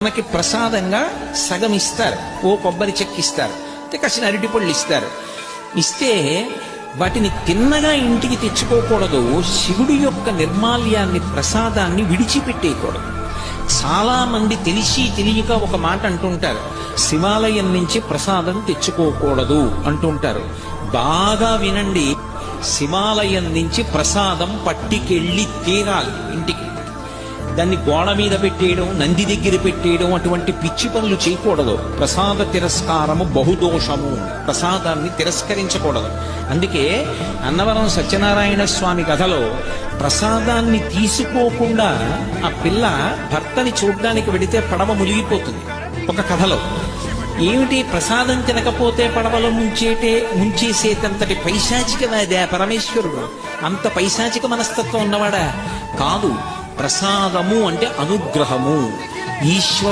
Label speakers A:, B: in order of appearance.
A: మనకి ప్రసాదంగా సగం ఇస్తారు, ఓ కొబ్బరి చెక్కిస్తారు, కాసిన అరటిపళ్ళు ఇస్తారు. ఇస్తే వాటిని తిన్నగా ఇంటికి తెచ్చుకోకూడదు. శివుడి యొక్క నిర్మాల్యాన్ని, ప్రసాదాన్ని విడిచిపెట్టేయకూడదు. చాలా మంది తెలిసి తెలియక ఒక మాట అంటుంటారు, శివాలయం నుంచి ప్రసాదం తెచ్చుకోకూడదు అంటుంటారు. బాగా వినండి, శివాలయం నుంచి ప్రసాదం పట్టికెళ్ళి తీరాలి ఇంటికి. దాన్ని గోడ మీద పెట్టేయడం, నంది దగ్గర పెట్టేయడం, అటువంటి పిచ్చి పనులు చేయకూడదు. ప్రసాద తిరస్కారము బహుదోషము. ప్రసాదాన్ని తిరస్కరించకూడదు. అందుకే అన్నవరం సత్యనారాయణ స్వామి కథలో ప్రసాదాన్ని తీసుకోకుండా ఆ పిల్ల భర్తని చూడ్డానికి వెడితే పడవ మునిగిపోతుంది. ఒక కథలో ఏమిటి, ప్రసాదం తినకపోతే పడవలో ముంచేసేటంతటి పైశాచికవాదా పరమేశ్వరుడు? అంత పైశాచిక మనస్తత్వం ఉన్నవాడా? కాదు. ప్రసాదము అంటే అనుగ్రహము. ఈశ్వర